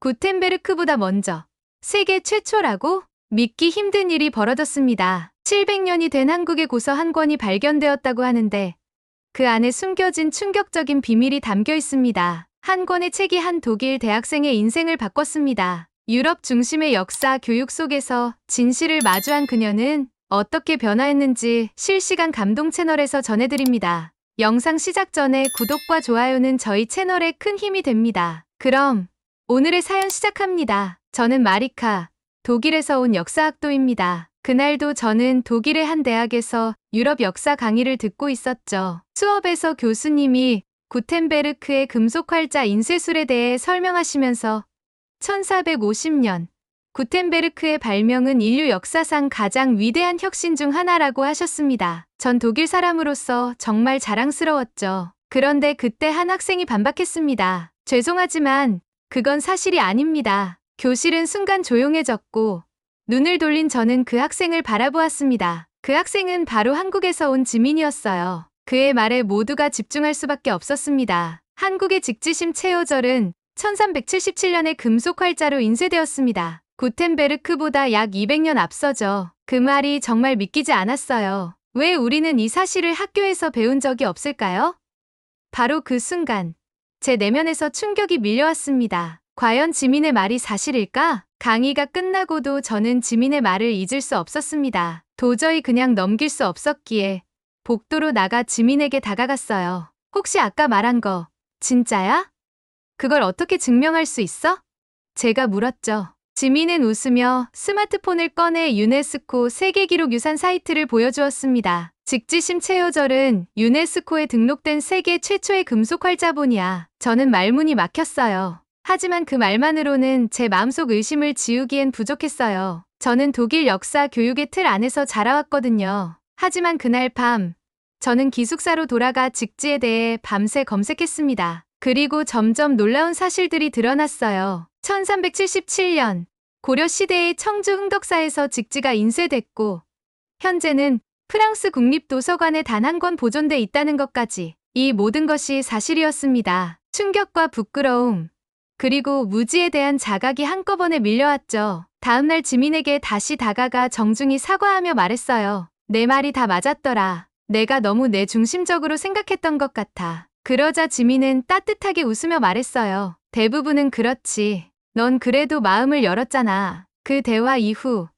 구텐베르크보다 먼저 세계 최초라고? 믿기 힘든 일이 벌어졌습니다. 700년이 된 한국의 고서 한 권이 발견되었다고 하는데 그 안에 숨겨진 충격적인 비밀이 담겨 있습니다. 한 권의 책이 한 독일 대학생의 인생을 바꿨습니다. 유럽 중심의 역사 교육 속에서 진실을 마주한 그녀는 어떻게 변화했는지 실시간 감동 채널에서 전해드립니다. 영상 시작 전에 구독과 좋아요는 저희 채널에 큰 힘이 됩니다. 그럼 오늘의 사연 시작합니다. 저는 마리카, 독일에서 온 역사학도입니다. 그날도 저는 독일의 한 대학에서 유럽 역사 강의를 듣고 있었죠. 수업에서 교수님이 구텐베르크의 금속 활자 인쇄술에 대해 설명하시면서 1450년 구텐베르크의 발명은 인류 역사상 가장 위대한 혁신 중 하나라고 하셨습니다. 전 독일 사람으로서 정말 자랑스러웠죠. 그런데 그때 한 학생이 반박했습니다. 죄송하지만 그건 사실이 아닙니다. 교실은 순간 조용해졌고 눈을 돌린 저는 그 학생을 바라보았습니다. 그 학생은 바로 한국에서 온 지민이었어요. 그의 말에 모두가 집중할 수밖에 없었습니다. 한국의 직지심 체호절은 1377년에 금속 활자로 인쇄되었습니다. 구텐베르크보다 약 200년 앞서죠. 그 말이 정말 믿기지 않았어요. 왜 우리는 이 사실을 학교에서 배운 적이 없을까요? 바로 그 순간 제 내면에서 충격이 밀려왔습니다. 과연 지민의 말이 사실일까? 강의가 끝나고도 저는 지민의 말을 잊을 수 없었습니다. 도저히 그냥 넘길 수 없었기에 복도로 나가 지민에게 다가갔어요. 혹시 아까 말한 거 진짜야? 그걸 어떻게 증명할 수 있어? 제가 물었죠. 지민은 웃으며 스마트폰을 꺼내 유네스코 세계기록유산 사이트를 보여주었습니다. 직지심 체호절은 유네스코에 등록된 세계 최초의 금속 활자본이야. 저는 말문이 막혔어요. 하지만 그 말만으로는 제 마음속 의심을 지우기엔 부족했어요. 저는 독일 역사 교육의 틀 안에서 자라왔거든요. 하지만 그날 밤, 저는 기숙사로 돌아가 직지에 대해 밤새 검색했습니다. 그리고 점점 놀라운 사실들이 드러났어요. 1377년, 고려시대의 청주 흥덕사에서 직지가 인쇄됐고, 현재는 프랑스 국립도서관에 단 한 권 보존돼 있다는 것까지. 이 모든 것이 사실이었습니다. 충격과 부끄러움, 그리고 무지에 대한 자각이 한꺼번에 밀려왔죠. 다음날 지민에게 다시 다가가 정중히 사과하며 말했어요. 내 말이 다 맞았더라. 내가 너무 내 중심적으로 생각했던 것 같아. 그러자 지민은 따뜻하게 웃으며 말했어요. 대부분은 그렇지. 넌 그래도 마음을 열었잖아. 그 대화 이후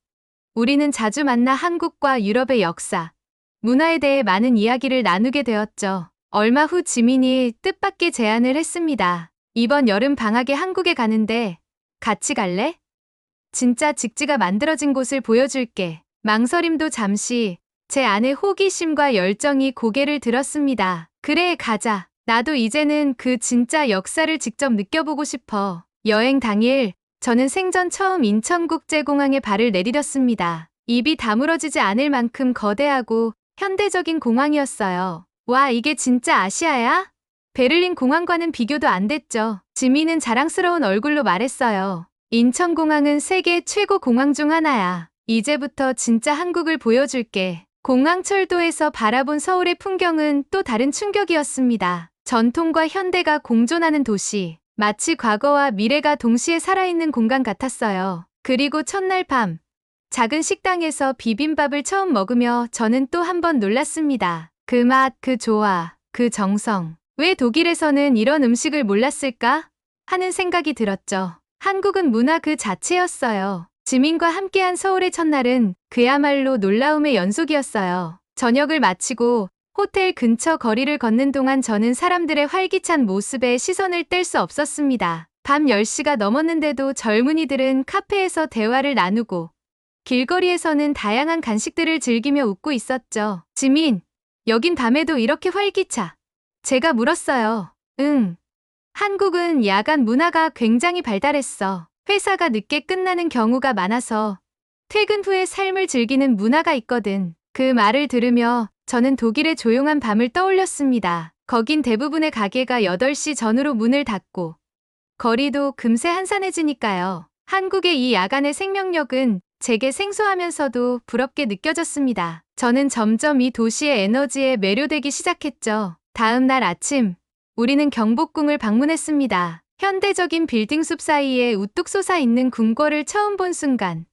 우리는 자주 만나 한국과 유럽의 역사, 문화에 대해 많은 이야기를 나누게 되었죠. 얼마 후 지민이 뜻밖의 제안을 했습니다. 이번 여름 방학에 한국에 가는데 같이 갈래? 진짜 직지가 만들어진 곳을 보여줄게. 망설임도 잠시 제 안의 호기심과 열정이 고개를 들었습니다. 그래, 가자. 나도 이제는 그 진짜 역사를 직접 느껴보고 싶어. 여행 당일 저는 생전 처음 인천국제공항에 발을 내디뎠습니다. 입이 다물어지지 않을 만큼 거대하고 현대적인 공항이었어요. 와, 이게 진짜 아시아야? 베를린 공항과는 비교도 안 됐죠. 지민은 자랑스러운 얼굴로 말했어요. 인천공항은 세계 최고 공항 중 하나야. 이제부터 진짜 한국을 보여줄게. 공항철도에서 바라본 서울의 풍경은 또 다른 충격이었습니다. 전통과 현대가 공존하는 도시. 마치 과거와 미래가 동시에 살아있는 공간 같았어요. 그리고 첫날 밤, 작은 식당에서 비빔밥을 처음 먹으며 저는 또 한 번 놀랐습니다. 그 맛, 그 조화, 그 정성. 왜 독일에서는 이런 음식을 몰랐을까? 하는 생각이 들었죠. 한국은 문화 그 자체였어요. 지민과 함께한 서울의 첫날은 그야말로 놀라움의 연속이었어요. 저녁을 마치고 호텔 근처 거리를 걷는 동안 저는 사람들의 활기찬 모습에 시선을 뗄 수 없었습니다. 밤 10시가 넘었는데도 젊은이들은 카페에서 대화를 나누고 길거리에서는 다양한 간식들을 즐기며 웃고 있었죠. 지민, 여긴 밤에도 이렇게 활기차. 제가 물었어요. 응. 한국은 야간 문화가 굉장히 발달했어. 회사가 늦게 끝나는 경우가 많아서 퇴근 후에 삶을 즐기는 문화가 있거든. 그 말을 들으며 저는 독일의 조용한 밤을 떠올렸습니다. 거긴 대부분의 가게가 8시 전후로 문을 닫고 거리도 금세 한산해지니까요. 한국의 이 야간의 생명력은 제게 생소하면서도 부럽게 느껴졌습니다. 저는 점점 이 도시의 에너지에 매료되기 시작했죠. 다음 날 아침, 우리는 경복궁을 방문했습니다. 현대적인 빌딩 숲 사이에 우뚝 솟아 있는 궁궐을 처음 본 순간,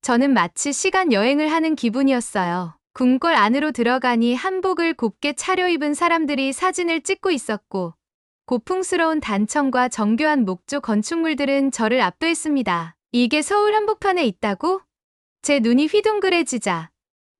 저는 마치 시간 여행을 하는 기분이었어요. 궁궐 안으로 들어가니 한복을 곱게 차려입은 사람들이 사진을 찍고 있었고, 고풍스러운 단청과 정교한 목조 건축물들은 저를 압도했습니다. 이게 서울 한복판에 있다고? 제 눈이 휘둥그레지자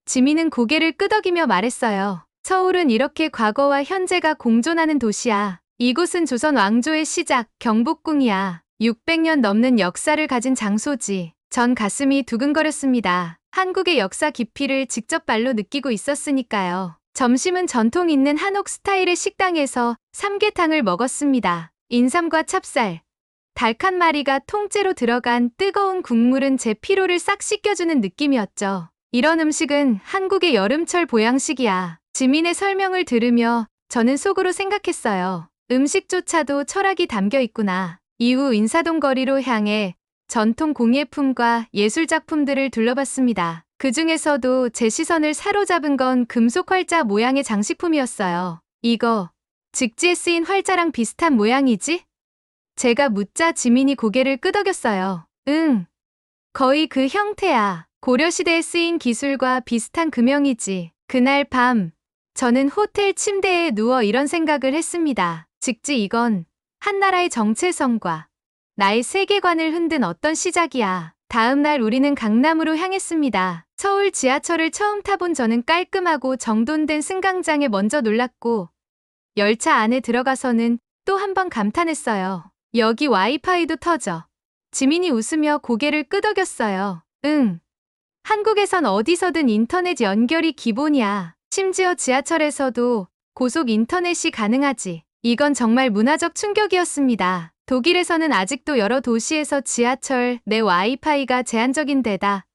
지민은 고개를 끄덕이며 말했어요. 서울은 이렇게 과거와 현재가 공존하는 도시야. 이곳은 조선 왕조의 시작, 경복궁이야. 600년 넘는 역사를 가진 장소지. 전 가슴이 두근거렸습니다. 한국의 역사 깊이를 직접 발로 느끼고 있었으니까요. 점심은 전통 있는 한옥 스타일의 식당에서 삼계탕을 먹었습니다. 인삼과 찹쌀, 닭 한 마리가 통째로 들어간 뜨거운 국물은 제 피로를 싹 씻겨주는 느낌이었죠. 이런 음식은 한국의 여름철 보양식이야. 지민의 설명을 들으며 저는 속으로 생각했어요. 음식조차도 철학이 담겨 있구나. 이후 인사동 거리로 향해 전통 공예품과 예술작품들을 둘러봤습니다. 그 중에서도 제 시선을 사로잡은 건 금속 활자 모양의 장식품이었어요. 이거 직지에 쓰인 활자랑 비슷한 모양이지? 제가 묻자 지민이 고개를 끄덕였어요. 응, 거의 그 형태야. 고려시대에 쓰인 기술과 비슷한 금형이지. 그날 밤, 저는 호텔 침대에 누워 이런 생각을 했습니다. 직지 이건 한 나라의 정체성과 나의 세계관을 흔든 어떤 시작이야. 다음 날 우리는 강남으로 향했습니다. 서울 지하철을 처음 타본 저는 깔끔하고 정돈된 승강장에 먼저 놀랐고, 열차 안에 들어가서는 또 한 번 감탄했어요. 여기 와이파이도 터져. 지민이 웃으며 고개를 끄덕였어요. 응. 한국에선 어디서든 인터넷 연결이 기본이야. 심지어 지하철에서도 고속 인터넷이 가능하지. 이건 정말 문화적 충격이었습니다. 독일에서는 아직도 여러 도시에서 지하철 내 와이파이가 제한적인 데다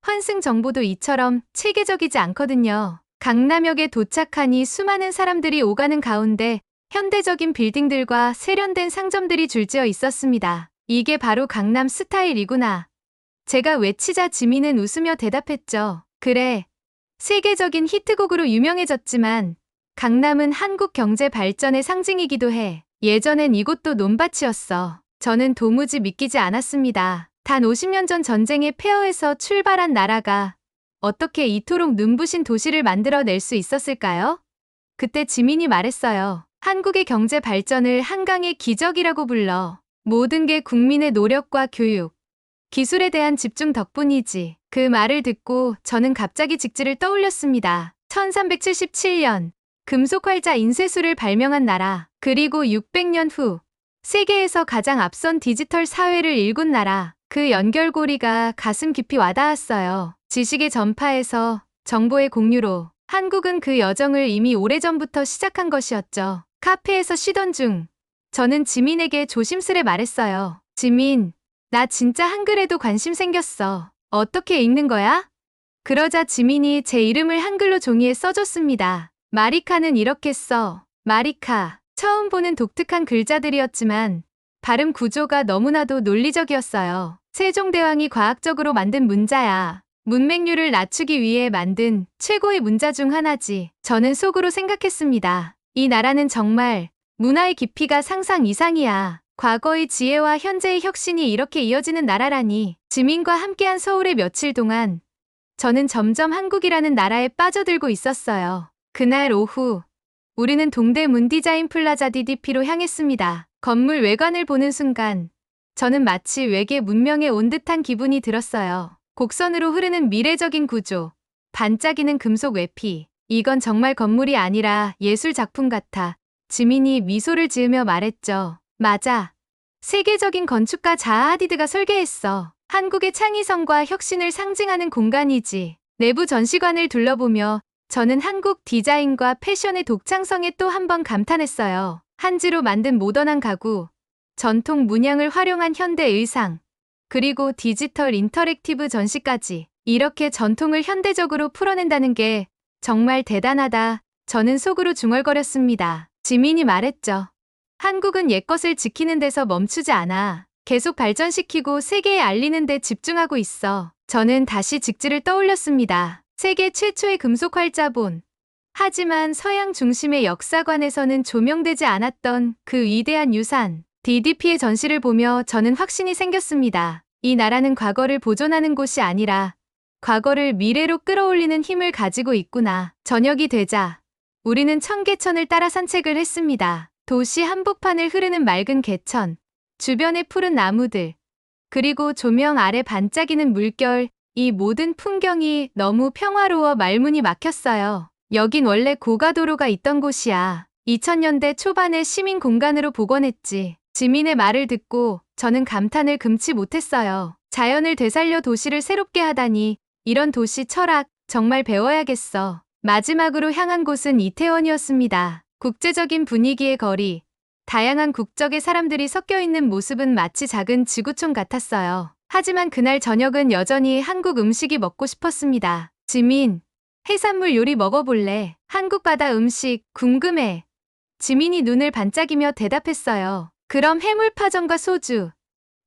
환승 정보도 이처럼 체계적이지 않거든요. 강남역에 도착하니 수많은 사람들이 오가는 가운데 현대적인 빌딩들과 세련된 상점들이 줄지어 있었습니다. 이게 바로 강남 스타일이구나. 제가 외치자 지민은 웃으며 대답했죠. 그래. 세계적인 히트곡으로 유명해졌지만 강남은 한국 경제 발전의 상징이기도 해. 예전엔 이곳도 논밭이었어. 저는 도무지 믿기지 않았습니다. 단 50년 전 전쟁의 폐허에서 출발한 나라가 어떻게 이토록 눈부신 도시를 만들어낼 수 있었을까요? 그때 지민이 말했어요. 한국의 경제 발전을 한강의 기적이라고 불러. 모든 게 국민의 노력과 교육, 기술에 대한 집중 덕분이지. 그 말을 듣고 저는 갑자기 직지를 떠올렸습니다. 1377년 금속활자 인쇄술을 발명한 나라, 그리고 600년 후 세계에서 가장 앞선 디지털 사회를 일군 나라. 그 연결고리가 가슴 깊이 와닿았어요. 지식의 전파에서 정보의 공유로 한국은 그 여정을 이미 오래전부터 시작한 것이었죠. 카페에서 쉬던 중 저는 지민에게 조심스레 말했어요. 지민, 나 진짜 한글에도 관심 생겼어. 어떻게 읽는 거야? 그러자 지민이 제 이름을 한글로 종이에 써줬습니다. 마리카는 이렇게 써. 마리카. 처음 보는 독특한 글자들이었지만 발음 구조가 너무나도 논리적이었어요. 세종대왕이 과학적으로 만든 문자야. 문맹률을 낮추기 위해 만든 최고의 문자 중 하나지. 저는 속으로 생각했습니다. 이 나라는 정말 문화의 깊이가 상상 이상이야. 과거의 지혜와 현재의 혁신이 이렇게 이어지는 나라라니. 지민과 함께한 서울의 며칠 동안 저는 점점 한국이라는 나라에 빠져들고 있었어요. 그날 오후 우리는 동대문 디자인 플라자 DDP로 향했습니다. 건물 외관을 보는 순간 저는 마치 외계 문명에 온 듯한 기분이 들었어요. 곡선으로 흐르는 미래적인 구조, 반짝이는 금속 외피. 이건 정말 건물이 아니라 예술 작품 같아. 지민이 미소를 지으며 말했죠. 맞아. 세계적인 건축가 자하 하디드가 설계했어. 한국의 창의성과 혁신을 상징하는 공간이지. 내부 전시관을 둘러보며 저는 한국 디자인과 패션의 독창성에 또 한 번 감탄했어요. 한지로 만든 모던한 가구, 전통 문양을 활용한 현대 의상, 그리고 디지털 인터랙티브 전시까지. 이렇게 전통을 현대적으로 풀어낸다는 게 정말 대단하다. 저는 속으로 중얼거렸습니다. 지민이 말했죠. 한국은 옛것을 지키는 데서 멈추지 않아. 계속 발전시키고 세계에 알리는 데 집중하고 있어. 저는 다시 직지를 떠올렸습니다. 세계 최초의 금속 활자본. 하지만 서양 중심의 역사관에서는 조명되지 않았던 그 위대한 유산. DDP의 전시를 보며 저는 확신이 생겼습니다. 이 나라는 과거를 보존하는 곳이 아니라 과거를 미래로 끌어올리는 힘을 가지고 있구나. 저녁이 되자 우리는 청계천을 따라 산책을 했습니다. 도시 한복판을 흐르는 맑은 개천, 주변의 푸른 나무들, 그리고 조명 아래 반짝이는 물결, 이 모든 풍경이 너무 평화로워 말문이 막혔어요. 여긴 원래 고가도로가 있던 곳이야. 2000년대 초반에 시민 공간으로 복원했지. 지민의 말을 듣고 저는 감탄을 금치 못했어요. 자연을 되살려 도시를 새롭게 하다니, 이런 도시 철학 정말 배워야겠어. 마지막으로 향한 곳은 이태원이었습니다. 국제적인 분위기의 거리, 다양한 국적의 사람들이 섞여 있는 모습은 마치 작은 지구촌 같았어요. 하지만 그날 저녁은 여전히 한국 음식이 먹고 싶었습니다. 지민, 해산물 요리 먹어볼래? 한국 바다 음식 궁금해. 지민이 눈을 반짝이며 대답했어요. 그럼 해물파전과 소주.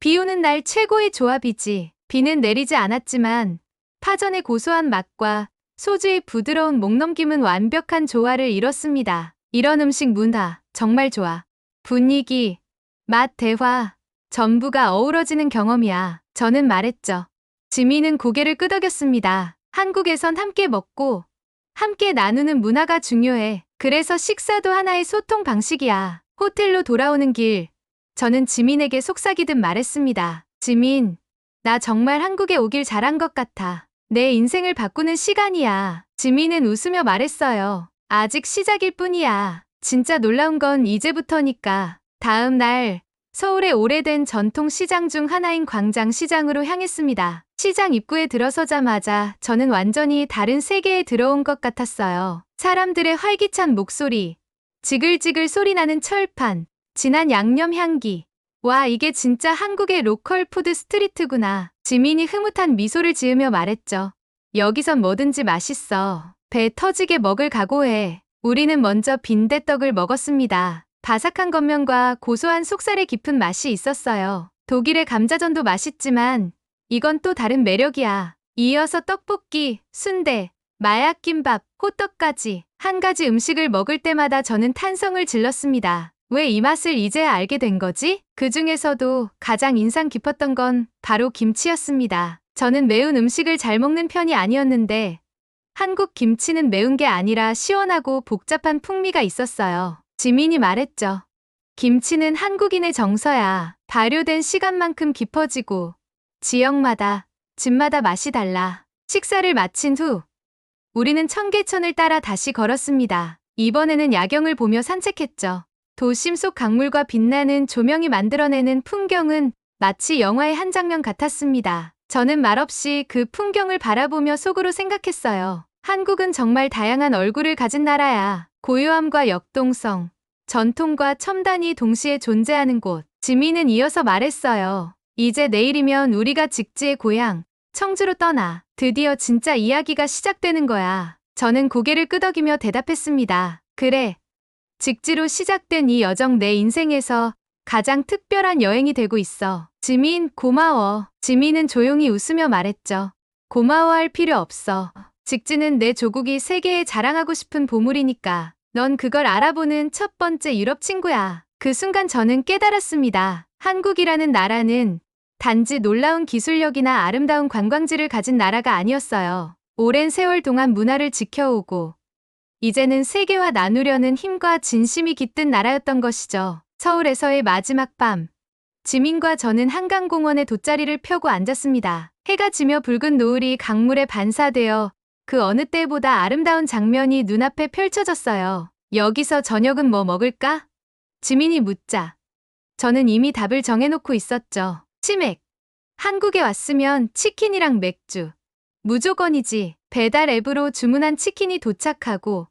비 오는 날 최고의 조합이지. 비는 내리지 않았지만 파전의 고소한 맛과 소주의 부드러운 목넘김은 완벽한 조화를 이뤘습니다. 이런 음식 문화 정말 좋아. 분위기, 맛, 대화 전부가 어우러지는 경험이야. 저는 말했죠. 지민은 고개를 끄덕였습니다. 한국에선 함께 먹고 함께 나누는 문화가 중요해. 그래서 식사도 하나의 소통 방식이야. 호텔로 돌아오는 길, 저는 지민에게 속삭이듯 말했습니다. 지민, 나 정말 한국에 오길 잘한 것 같아. 내 인생을 바꾸는 시간이야. 지민은 웃으며 말했어요. 아직 시작일 뿐이야. 진짜 놀라운 건 이제부터니까. 다음 날, 서울의 오래된 전통 시장 중 하나인 광장시장으로 향했습니다. 시장 입구에 들어서자마자 저는 완전히 다른 세계에 들어온 것 같았어요. 사람들의 활기찬 목소리, 지글지글 소리나는 철판, 진한 양념 향기. 와, 이게 진짜 한국의 로컬 푸드 스트리트구나. 지민이 흐뭇한 미소를 지으며 말했죠. 여기선 뭐든지 맛있어. 배 터지게 먹을 각오해. 우리는 먼저 빈대떡을 먹었습니다. 바삭한 겉면과 고소한 속살의 깊은 맛이 있었어요. 독일의 감자전도 맛있지만 이건 또 다른 매력이야. 이어서 떡볶이, 순대, 마약김밥, 호떡까지 한 가지 음식을 먹을 때마다 저는 탄성을 질렀습니다. 왜 이 맛을 이제야 알게 된 거지? 그 중에서도 가장 인상 깊었던 건 바로 김치였습니다. 저는 매운 음식을 잘 먹는 편이 아니었는데 한국 김치는 매운 게 아니라 시원하고 복잡한 풍미가 있었어요. 지민이 말했죠. 김치는 한국인의 정서야. 발효된 시간만큼 깊어지고 지역마다, 집마다 맛이 달라. 식사를 마친 후 우리는 청계천을 따라 다시 걸었습니다. 이번에는 야경을 보며 산책했죠. 도심 속 강물과 빛나는 조명이 만들어내는 풍경은 마치 영화의 한 장면 같았습니다. 저는 말없이 그 풍경을 바라보며 속으로 생각했어요. 한국은 정말 다양한 얼굴을 가진 나라야. 고요함과 역동성, 전통과 첨단이 동시에 존재하는 곳. 지민은 이어서 말했어요. 이제 내일이면 우리가 직지의 고향, 청주로 떠나. 드디어 진짜 이야기가 시작되는 거야. 저는 고개를 끄덕이며 대답했습니다. 그래. 직지로 시작된 이 여정 내 인생에서 가장 특별한 여행이 되고 있어. 지민, 고마워. 지민은 조용히 웃으며 말했죠. 고마워할 필요 없어. 직지는 내 조국이 세계에 자랑하고 싶은 보물이니까. 넌 그걸 알아보는 첫 번째 유럽 친구야. 그 순간 저는 깨달았습니다. 한국이라는 나라는 단지 놀라운 기술력이나 아름다운 관광지를 가진 나라가 아니었어요. 오랜 세월 동안 문화를 지켜오고 이제는 세계와 나누려는 힘과 진심이 깃든 나라였던 것이죠. 서울에서의 마지막 밤, 지민과 저는 한강공원에 돗자리를 펴고 앉았습니다. 해가 지며 붉은 노을이 강물에 반사되어 그 어느 때보다 아름다운 장면이 눈앞에 펼쳐졌어요. 여기서 저녁은 뭐 먹을까? 지민이 묻자 저는 이미 답을 정해놓고 있었죠. 치맥. 한국에 왔으면 치킨이랑 맥주. 무조건이지. 배달 앱으로 주문한 치킨이 도착하고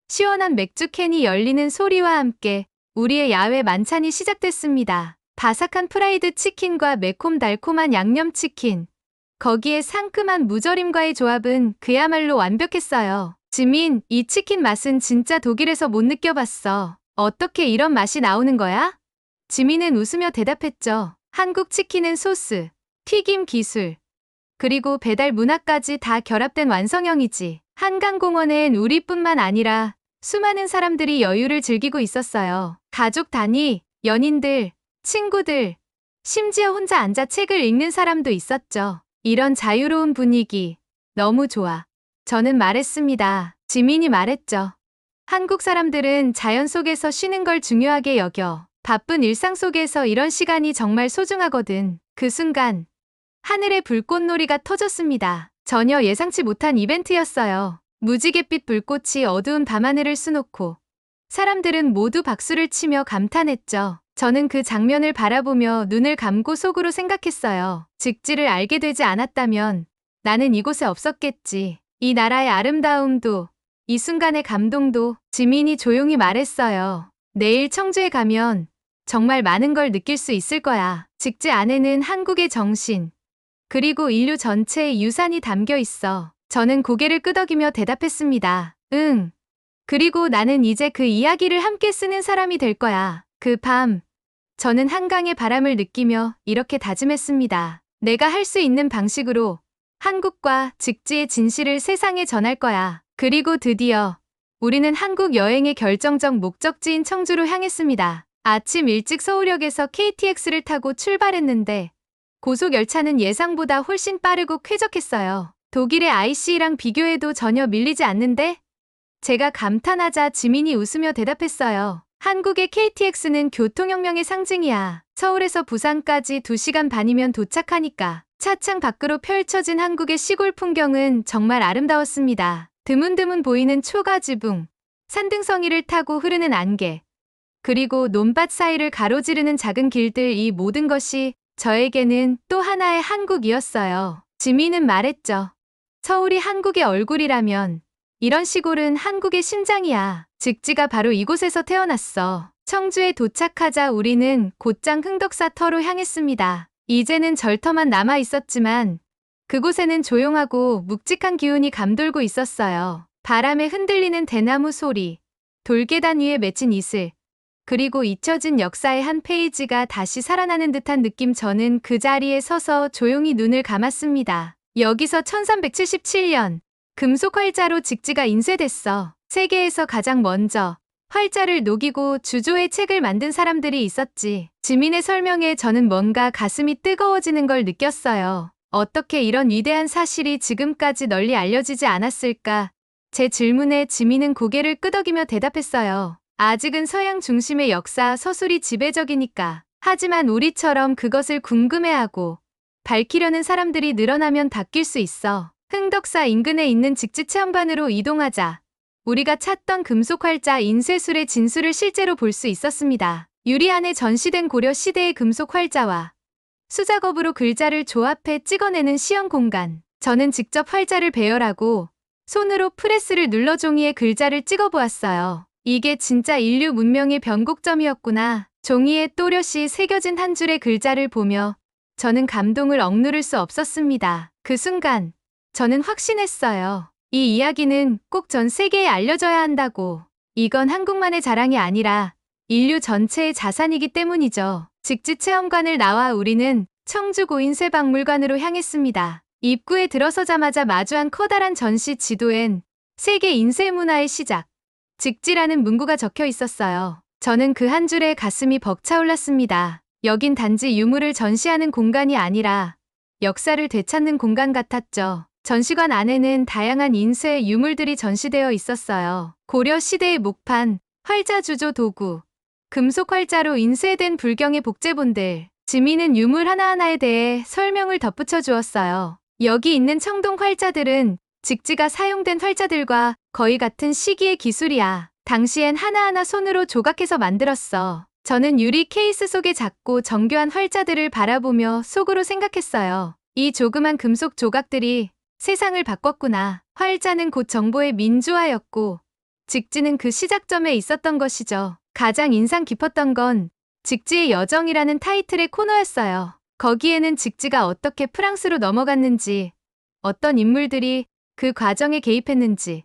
시원한 맥주 캔이 열리는 소리와 함께 우리의 야외 만찬이 시작됐습니다. 바삭한 프라이드 치킨과 매콤달콤한 양념치킨. 거기에 상큼한 무절임과의 조합은 그야말로 완벽했어요. 지민, 이 치킨 맛은 진짜 독일에서 못 느껴봤어. 어떻게 이런 맛이 나오는 거야? 지민은 웃으며 대답했죠. 한국 치킨은 소스, 튀김 기술, 그리고 배달 문화까지 다 결합된 완성형이지. 한강공원엔 우리뿐만 아니라 수많은 사람들이 여유를 즐기고 있었어요. 가족 단위, 연인들, 친구들, 심지어 혼자 앉아 책을 읽는 사람도 있었죠. 이런 자유로운 분위기, 너무 좋아. 저는 말했습니다. 지민이 말했죠. 한국 사람들은 자연 속에서 쉬는 걸 중요하게 여겨. 바쁜 일상 속에서 이런 시간이 정말 소중하거든. 그 순간, 하늘에 불꽃놀이가 터졌습니다. 전혀 예상치 못한 이벤트였어요. 무지갯빛 불꽃이 어두운 밤하늘을 수놓고 사람들은 모두 박수를 치며 감탄했죠. 저는 그 장면을 바라보며 눈을 감고 속으로 생각했어요. 직지를 알게 되지 않았다면 나는 이곳에 없었겠지. 이 나라의 아름다움도, 이 순간의 감동도. 지민이 조용히 말했어요. 내일 청주에 가면 정말 많은 걸 느낄 수 있을 거야. 직지 안에는 한국의 정신, 그리고 인류 전체의 유산이 담겨 있어. 저는 고개를 끄덕이며 대답했습니다. 응. 그리고 나는 이제 그 이야기를 함께 쓰는 사람이 될 거야. 그 밤, 저는 한강의 바람을 느끼며 이렇게 다짐했습니다. 내가 할 수 있는 방식으로 한국과 직지의 진실을 세상에 전할 거야. 그리고 드디어 우리는 한국 여행의 결정적 목적지인 청주로 향했습니다. 아침 일찍 서울역에서 KTX를 타고 출발했는데 고속열차는 예상보다 훨씬 빠르고 쾌적했어요. 독일의 IC랑 비교해도 전혀 밀리지 않는데? 제가 감탄하자 지민이 웃으며 대답했어요. 한국의 KTX는 교통혁명의 상징이야. 서울에서 부산까지 2시간 반이면 도착하니까. 차창 밖으로 펼쳐진 한국의 시골 풍경은 정말 아름다웠습니다. 드문드문 보이는 초가지붕, 산등성이를 타고 흐르는 안개, 그리고 논밭 사이를 가로지르는 작은 길들, 이 모든 것이 저에게는 또 하나의 한국이었어요. 지민은 말했죠. 서울이 한국의 얼굴이라면 이런 시골은 한국의 심장이야. 직지가 바로 이곳에서 태어났어. 청주에 도착하자 우리는 곧장 흥덕사터로 향했습니다. 이제는 절터만 남아 있었지만 그곳에는 조용하고 묵직한 기운이 감돌고 있었어요. 바람에 흔들리는 대나무 소리, 돌계단 위에 맺힌 이슬, 그리고 잊혀진 역사의 한 페이지가 다시 살아나는 듯한 느낌. 저는 그 자리에 서서 조용히 눈을 감았습니다. 여기서 1377년 금속 활자로 직지가 인쇄됐어. 세계에서 가장 먼저 활자를 녹이고 주조의 책을 만든 사람들이 있었지. 지민의 설명에 저는 뭔가 가슴이 뜨거워지는 걸 느꼈어요. 어떻게 이런 위대한 사실이 지금까지 널리 알려지지 않았을까? 제 질문에 지민은 고개를 끄덕이며 대답했어요. 아직은 서양 중심의 역사 서술이 지배적이니까. 하지만 우리처럼 그것을 궁금해하고 밝히려는 사람들이 늘어나면 바뀔 수 있어. 흥덕사 인근에 있는 직지 체험관으로 이동하자 우리가 찾던 금속 활자 인쇄술의 진수를 실제로 볼 수 있었습니다. 유리 안에 전시된 고려 시대의 금속 활자와 수작업으로 글자를 조합해 찍어내는 시연 공간. 저는 직접 활자를 배열하고 손으로 프레스를 눌러 종이에 글자를 찍어보았어요. 이게 진짜 인류 문명의 변곡점이었구나. 종이에 또렷이 새겨진 한 줄의 글자를 보며 저는 감동을 억누를 수 없었습니다. 그 순간 저는 확신했어요. 이 이야기는 꼭 전 세계에 알려져야 한다고. 이건 한국만의 자랑이 아니라 인류 전체의 자산이기 때문이죠. 직지 체험관을 나와 우리는 청주고인쇄박물관으로 향했습니다. 입구에 들어서자마자 마주한 커다란 전시 지도엔 세계 인쇄 문화의 시작, 직지라는 문구가 적혀 있었어요. 저는 그 한 줄에 가슴이 벅차올랐습니다. 여긴 단지 유물을 전시하는 공간이 아니라 역사를 되찾는 공간 같았죠. 전시관 안에는 다양한 인쇄 유물들이 전시되어 있었어요. 고려 시대의 목판, 활자 주조 도구, 금속 활자로 인쇄된 불경의 복제본들. 지민은 유물 하나하나에 대해 설명을 덧붙여 주었어요. 여기 있는 청동 활자들은 직지가 사용된 활자들과 거의 같은 시기의 기술이야. 당시엔 하나하나 손으로 조각해서 만들었어. 저는 유리 케이스 속의 작고 정교한 활자들을 바라보며 속으로 생각했어요. 이 조그만 금속 조각들이 세상을 바꿨구나. 활자는 곧 정보의 민주화였고 직지는 그 시작점에 있었던 것이죠. 가장 인상 깊었던 건 직지의 여정이라는 타이틀의 코너였어요. 거기에는 직지가 어떻게 프랑스로 넘어갔는지, 어떤 인물들이 그 과정에 개입했는지,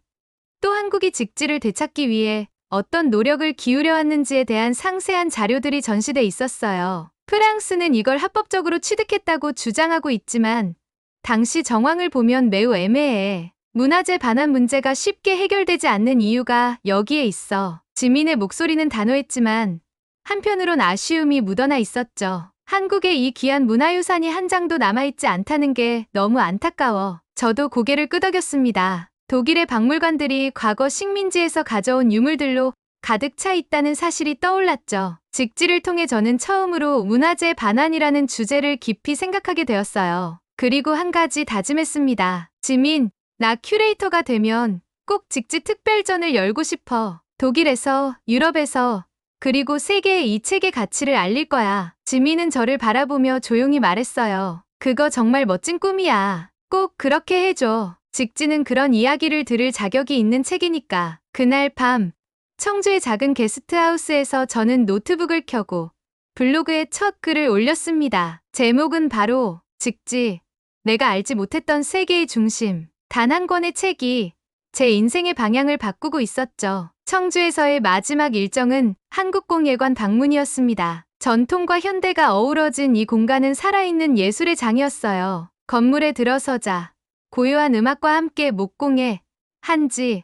또 한국이 직지를 되찾기 위해 어떤 노력을 기울여 왔는지에 대한 상세한 자료들이 전시돼 있었어요. 프랑스는 이걸 합법적으로 취득했다고 주장하고 있지만 당시 정황을 보면 매우 애매해. 문화재 반환 문제가 쉽게 해결되지 않는 이유가 여기에 있어. 지민의 목소리는 단호했지만 한편으론 아쉬움이 묻어나 있었죠. 한국에 이 귀한 문화유산이 한 장도 남아있지 않다는 게 너무 안타까워. 저도 고개를 끄덕였습니다. 독일의 박물관들이 과거 식민지에서 가져온 유물들로 가득 차 있다는 사실이 떠올랐죠. 직지를 통해 저는 처음으로 문화재 반환이라는 주제를 깊이 생각하게 되었어요. 그리고 한 가지 다짐했습니다. 지민, 나 큐레이터가 되면 꼭 직지 특별전을 열고 싶어. 독일에서, 유럽에서, 그리고 세계에 이 책의 가치를 알릴 거야. 지민은 저를 바라보며 조용히 말했어요. 그거 정말 멋진 꿈이야. 꼭 그렇게 해줘. 직지는 그런 이야기를 들을 자격이 있는 책이니까. 그날 밤, 청주의 작은 게스트하우스에서 저는 노트북을 켜고 블로그에 첫 글을 올렸습니다. 제목은 바로 직지, 내가 알지 못했던 세계의 중심. 단 한 권의 책이 제 인생의 방향을 바꾸고 있었죠. 청주에서의 마지막 일정은 한국공예관 방문이었습니다. 전통과 현대가 어우러진 이 공간은 살아있는 예술의 장이었어요. 건물에 들어서자 고요한 음악과 함께 목공예, 한지,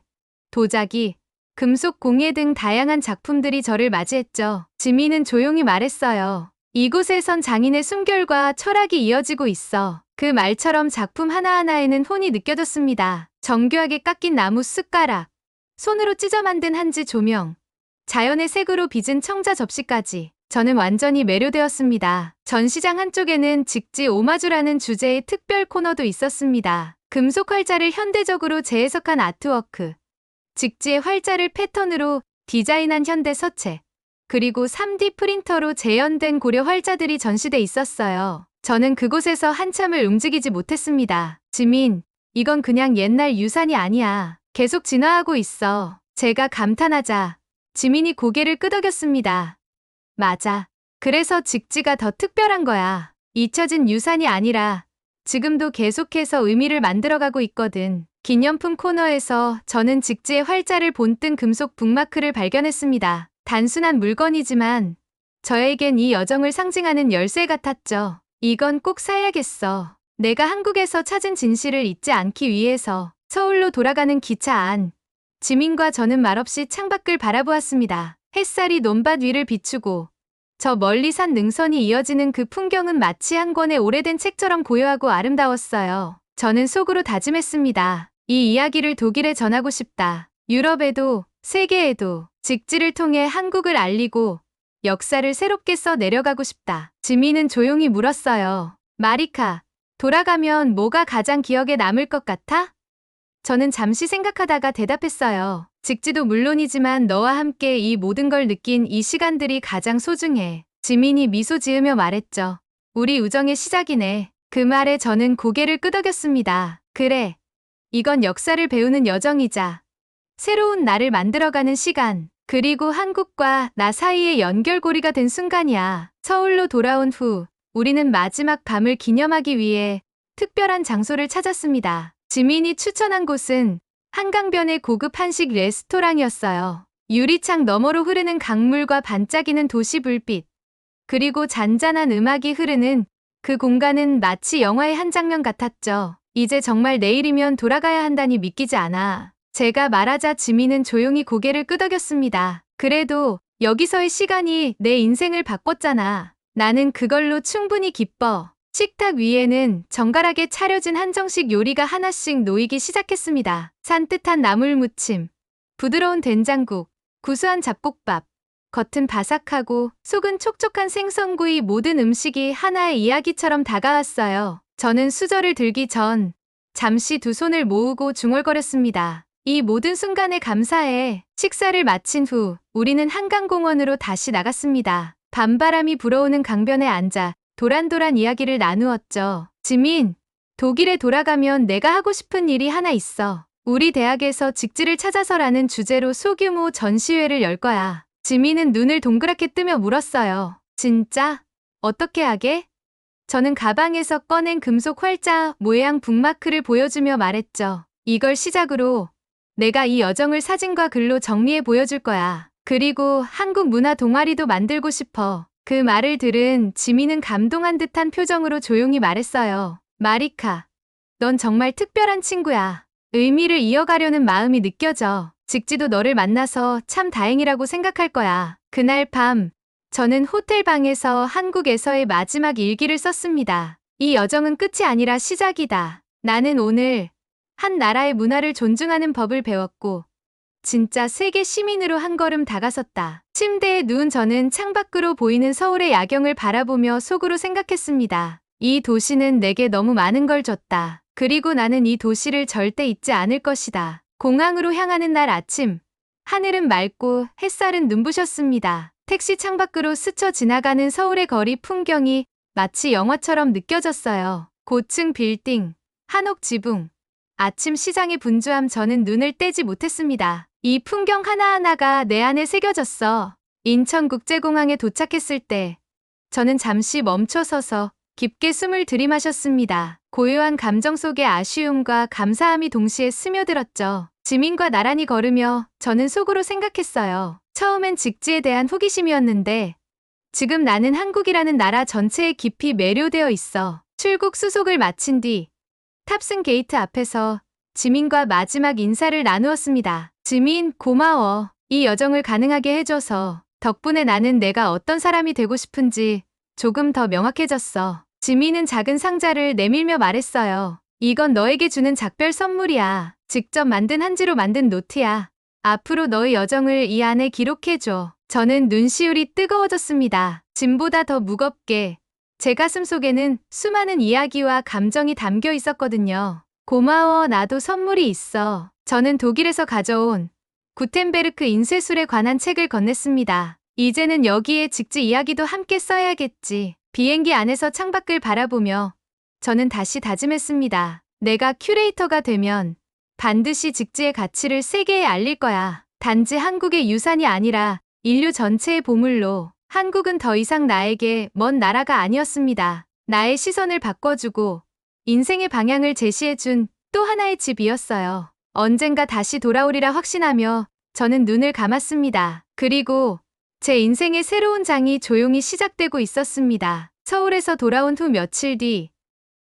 도자기, 금속 공예 등 다양한 작품들이 저를 맞이했죠. 지민은 조용히 말했어요. 이곳에선 장인의 숨결과 철학이 이어지고 있어. 그 말처럼 작품 하나하나에는 혼이 느껴졌습니다. 정교하게 깎인 나무 숟가락, 손으로 찢어 만든 한지 조명, 자연의 색으로 빚은 청자 접시까지. 저는 완전히 매료되었습니다. 전시장 한쪽에는 직지 오마주라는 주제의 특별 코너도 있었습니다. 금속 활자를 현대적으로 재해석한 아트워크, 직지의 활자를 패턴으로 디자인한 현대 서체, 그리고 3D 프린터로 재현된 고려 활자들이 전시돼 있었어요. 저는 그곳에서 한참을 움직이지 못했습니다. 지민, 이건 그냥 옛날 유산이 아니야. 계속 진화하고 있어. 제가 감탄하자 지민이 고개를 끄덕였습니다. 맞아. 그래서 직지가 더 특별한 거야. 잊혀진 유산이 아니라 지금도 계속해서 의미를 만들어가고 있거든. 기념품 코너에서 저는 직지의 활자를 본뜬 금속 북마크를 발견했습니다. 단순한 물건이지만 저에겐 이 여정을 상징하는 열쇠 같았죠. 이건 꼭 사야겠어. 내가 한국에서 찾은 진실을 잊지 않기 위해서. 서울로 돌아가는 기차 안. 지민과 저는 말없이 창밖을 바라보았습니다. 햇살이 논밭 위를 비추고 저 멀리 산 능선이 이어지는 그 풍경은 마치 한 권의 오래된 책처럼 고요하고 아름다웠어요. 저는 속으로 다짐했습니다. 이 이야기를 독일에 전하고 싶다. 유럽에도, 세계에도 직지를 통해 한국을 알리고 역사를 새롭게 써 내려가고 싶다. 지민은 조용히 물었어요. 마리카, 돌아가면 뭐가 가장 기억에 남을 것 같아? 저는 잠시 생각하다가 대답했어요. 직지도 물론이지만 너와 함께 이 모든 걸 느낀 이 시간들이 가장 소중해. 지민이 미소 지으며 말했죠. 우리 우정의 시작이네. 그 말에 저는 고개를 끄덕였습니다. 그래. 이건 역사를 배우는 여정이자 새로운 나를 만들어가는 시간. 그리고 한국과 나 사이의 연결고리가 된 순간이야. 서울로 돌아온 후 우리는 마지막 밤을 기념하기 위해 특별한 장소를 찾았습니다. 지민이 추천한 곳은 한강변의 고급 한식 레스토랑이었어요. 유리창 너머로 흐르는 강물과 반짝이는 도시 불빛, 그리고 잔잔한 음악이 흐르는 그 공간은 마치 영화의 한 장면 같았죠. 이제 정말 내일이면 돌아가야 한다니 믿기지 않아. 제가 말하자 지민은 조용히 고개를 끄덕였습니다. 그래도 여기서의 시간이 내 인생을 바꿨잖아. 나는 그걸로 충분히 기뻐. 식탁 위에는 정갈하게 차려진 한정식 요리가 하나씩 놓이기 시작했습니다. 산뜻한 나물무침, 부드러운 된장국, 구수한 잡곡밥, 겉은 바삭하고 속은 촉촉한 생선구이, 모든 음식이 하나의 이야기처럼 다가왔어요. 저는 수저를 들기 전 잠시 두 손을 모으고 중얼거렸습니다. 이 모든 순간에 감사해. 식사를 마친 후 우리는 한강공원으로 다시 나갔습니다. 밤바람이 불어오는 강변에 앉아 도란도란 이야기를 나누었죠. 지민, 독일에 돌아가면 내가 하고 싶은 일이 하나 있어. 우리 대학에서 직지를 찾아서라는 주제로 소규모 전시회를 열 거야. 지민은 눈을 동그랗게 뜨며 물었어요. 진짜? 어떻게 하게? 저는 가방에서 꺼낸 금속 활자 모양 북마크를 보여주며 말했죠. 이걸 시작으로 내가 이 여정을 사진과 글로 정리해 보여줄 거야. 그리고 한국 문화 동아리도 만들고 싶어. 그 말을 들은 지민은 감동한 듯한 표정으로 조용히 말했어요. 마리카, 넌 정말 특별한 친구야. 의미를 이어가려는 마음이 느껴져. 직지도 너를 만나서 참 다행이라고 생각할 거야. 그날 밤 저는 호텔 방에서 한국에서의 마지막 일기를 썼습니다. 이 여정은 끝이 아니라 시작이다. 나는 오늘 한 나라의 문화를 존중하는 법을 배웠고 진짜 세계 시민으로 한 걸음 다가섰다. 침대에 누운 저는 창밖으로 보이는 서울의 야경을 바라보며 속으로 생각했습니다. 이 도시는 내게 너무 많은 걸 줬다. 그리고 나는 이 도시를 절대 잊지 않을 것이다. 공항으로 향하는 날 아침. 하늘은 맑고 햇살은 눈부셨습니다. 택시 창밖으로 스쳐 지나가는 서울의 거리 풍경이 마치 영화처럼 느껴졌어요. 고층 빌딩, 한옥 지붕, 아침 시장의 분주함 저는 눈을 떼지 못했습니다. 이 풍경 하나하나가 내 안에 새겨졌어. 인천국제공항에 도착했을 때 저는 잠시 멈춰서서 깊게 숨을 들이마셨습니다. 고요한 감정 속에 아쉬움과 감사함이 동시에 스며들었죠. 지민과 나란히 걸으며 저는 속으로 생각했어요. 처음엔 직지에 대한 호기심이었는데 지금 나는 한국이라는 나라 전체에 깊이 매료되어 있어. 출국 수속을 마친 뒤 탑승 게이트 앞에서 지민과 마지막 인사를 나누었습니다. 지민, 고마워. 이 여정을 가능하게 해줘서 덕분에 나는 내가 어떤 사람이 되고 싶은지 조금 더 명확해졌어. 지민은 작은 상자를 내밀며 말했어요. 이건 너에게 주는 작별 선물이야. 직접 만든 한지로 만든 노트야. 앞으로 너의 여정을 이 안에 기록해줘. 저는 눈시울이 뜨거워졌습니다. 짐보다 더 무겁게 제 가슴 속에는 수많은 이야기와 감정이 담겨 있었거든요. 고마워, 나도 선물이 있어. 저는 독일에서 가져온 구텐베르크 인쇄술에 관한 책을 건넸습니다. 이제는 여기에 직지 이야기도 함께 써야겠지. 비행기 안에서 창밖을 바라보며 저는 다시 다짐했습니다. 내가 큐레이터가 되면 반드시 직지의 가치를 세계에 알릴 거야. 단지 한국의 유산이 아니라 인류 전체의 보물로. 한국은 더 이상 나에게 먼 나라가 아니었습니다. 나의 시선을 바꿔주고 인생의 방향을 제시해준 또 하나의 집이었어요. 언젠가 다시 돌아오리라 확신하며 저는 눈을 감았습니다. 그리고 제 인생의 새로운 장이 조용히 시작되고 있었습니다. 서울에서 돌아온 후 며칠 뒤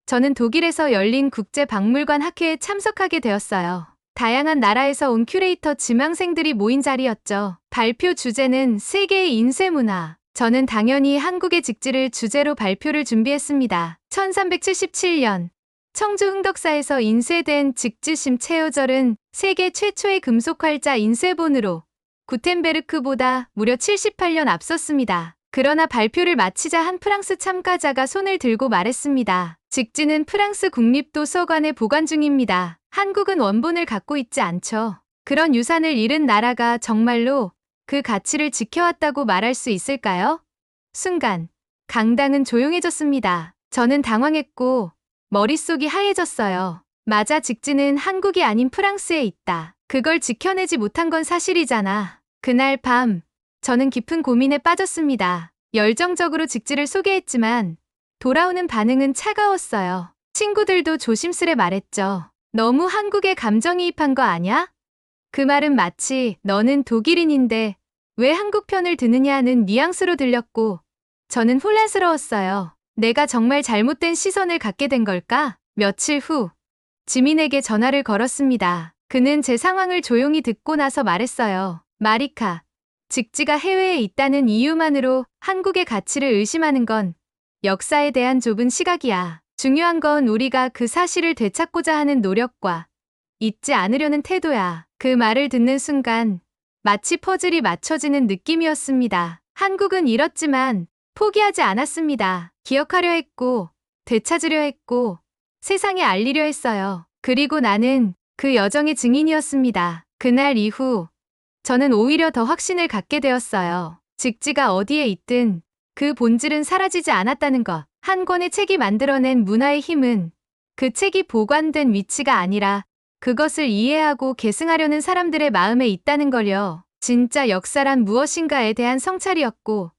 저는 독일에서 열린 국제박물관 학회에 참석하게 되었어요. 다양한 나라에서 온 큐레이터 지망생들이 모인 자리였죠. 발표 주제는 세계의 인쇄문화. 저는 당연히 한국의 직지를 주제로 발표를 준비했습니다. 1377년 청주 흥덕사에서 인쇄된 직지심 체요절은 세계 최초의 금속 활자 인쇄본으로 구텐베르크보다 무려 78년 앞섰습니다. 그러나 발표를 마치자 한 프랑스 참가자가 손을 들고 말했습니다. 직지는 프랑스 국립도서관에 보관 중입니다. 한국은 원본을 갖고 있지 않죠. 그런 유산을 잃은 나라가 정말로 그 가치를 지켜왔다고 말할 수 있을까요? 순간 강당은 조용해졌습니다. 저는 당황했고 머릿속이 하얘졌어요. 맞아, 직지는 한국이 아닌 프랑스에 있다. 그걸 지켜내지 못한 건 사실이잖아. 그날 밤 저는 깊은 고민에 빠졌습니다. 열정적으로 직지를 소개했지만 돌아오는 반응은 차가웠어요. 친구들도 조심스레 말했죠. 너무 한국에 감정이입한 거 아냐? 그 말은 마치 너는 독일인인데 왜 한국 편을 드느냐는 뉘앙스로 들렸고 저는 혼란스러웠어요. 내가 정말 잘못된 시선을 갖게 된 걸까? 며칠 후 지민에게 전화를 걸었습니다. 그는 제 상황을 조용히 듣고 나서 말했어요. 마리카, 직지가 해외에 있다는 이유만으로 한국의 가치를 의심하는 건 역사에 대한 좁은 시각이야. 중요한 건 우리가 그 사실을 되찾고자 하는 노력과 잊지 않으려는 태도야. 그 말을 듣는 순간 마치 퍼즐이 맞춰지는 느낌이었습니다. 한국은 잃었지만 포기하지 않았습니다. 기억하려 했고 되찾으려 했고 세상에 알리려 했어요. 그리고 나는 그 여정의 증인이었습니다. 그날 이후 저는 오히려 더 확신을 갖게 되었어요. 직지가 어디에 있든 그 본질은 사라지지 않았다는 것. 한 권의 책이 만들어낸 문화의 힘은 그 책이 보관된 위치가 아니라 그것을 이해하고 계승하려는 사람들의 마음에 있다는 걸요. 진짜 역사란 무엇인가에 대한 성찰이었고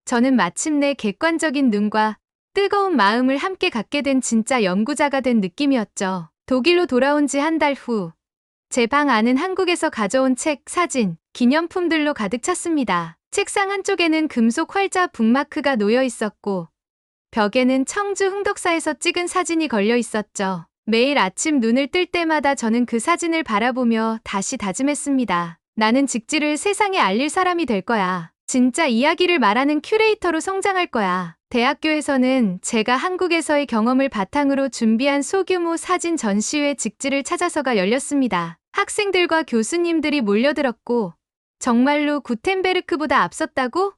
저는 마침내 객관적인 눈과 뜨거운 마음을 함께 갖게 된 진짜 연구자가 된 느낌이었죠. 독일로 돌아온 지 한 달 후 제 방 안은 한국에서 가져온 책, 사진, 기념품들로 가득 찼습니다. 책상 한쪽에는 금속 활자 북마크가 놓여 있었고 벽에는 청주 흥덕사에서 찍은 사진이 걸려 있었죠. 매일 아침 눈을 뜰 때마다 저는 그 사진을 바라보며 다시 다짐했습니다. 나는 직지를 세상에 알릴 사람이 될 거야. 진짜 이야기를 말하는 큐레이터로 성장할 거야. 대학교에서는 제가 한국에서의 경험을 바탕으로 준비한 소규모 사진 전시회 직지를 찾아서가 열렸습니다. 학생들과 교수님들이 몰려들었고, 정말로 구텐베르크보다 앞섰다고?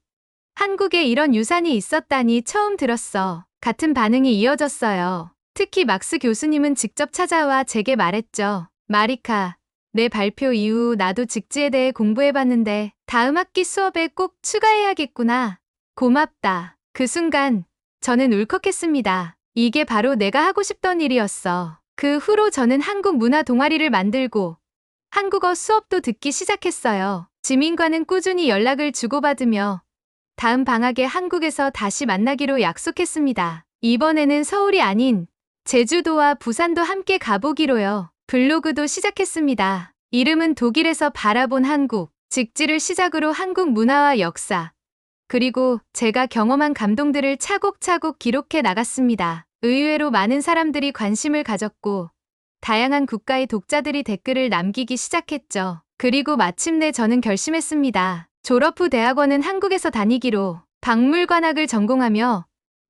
한국에 이런 유산이 있었다니 처음 들었어. 같은 반응이 이어졌어요. 특히 막스 교수님은 직접 찾아와 제게 말했죠. 마리카, 내 발표 이후 나도 직지에 대해 공부해봤는데 다음 학기 수업에 꼭 추가해야겠구나. 고맙다. 그 순간 저는 울컥했습니다. 이게 바로 내가 하고 싶던 일이었어. 그 후로 저는 한국 문화 동아리를 만들고 한국어 수업도 듣기 시작했어요. 지민과는 꾸준히 연락을 주고받으며 다음 방학에 한국에서 다시 만나기로 약속했습니다. 이번에는 서울이 아닌 제주도와 부산도 함께 가보기로요. 블로그도 시작했습니다. 이름은 독일에서 바라본 한국, 직지를 시작으로 한국 문화와 역사, 그리고 제가 경험한 감동들을 차곡차곡 기록해 나갔습니다. 의외로 많은 사람들이 관심을 가졌고 다양한 국가의 독자들이 댓글을 남기기 시작했죠. 그리고 마침내 저는 결심했습니다. 졸업 후 대학원은 한국에서 다니기로, 박물관학을 전공하며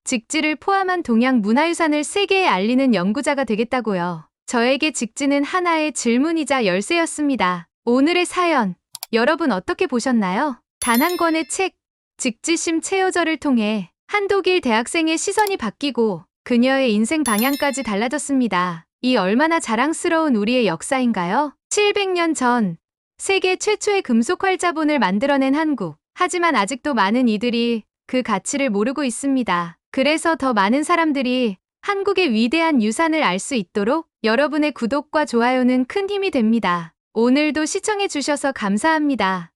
직지를 포함한 동양 문화유산을 세계에 알리는 연구자가 되겠다고요. 저에게 직지는 하나의 질문이자 열쇠였습니다. 오늘의 사연, 여러분 어떻게 보셨나요? 단 한 권의 책, 직지심 체어저를 통해 한 독일 대학생의 시선이 바뀌고 그녀의 인생 방향까지 달라졌습니다. 이 얼마나 자랑스러운 우리의 역사인가요? 700년 전 세계 최초의 금속 활자본을 만들어낸 한국. 하지만 아직도 많은 이들이 그 가치를 모르고 있습니다. 그래서 더 많은 사람들이 한국의 위대한 유산을 알 수 있도록 여러분의 구독과 좋아요는 큰 힘이 됩니다. 오늘도 시청해 주셔서 감사합니다.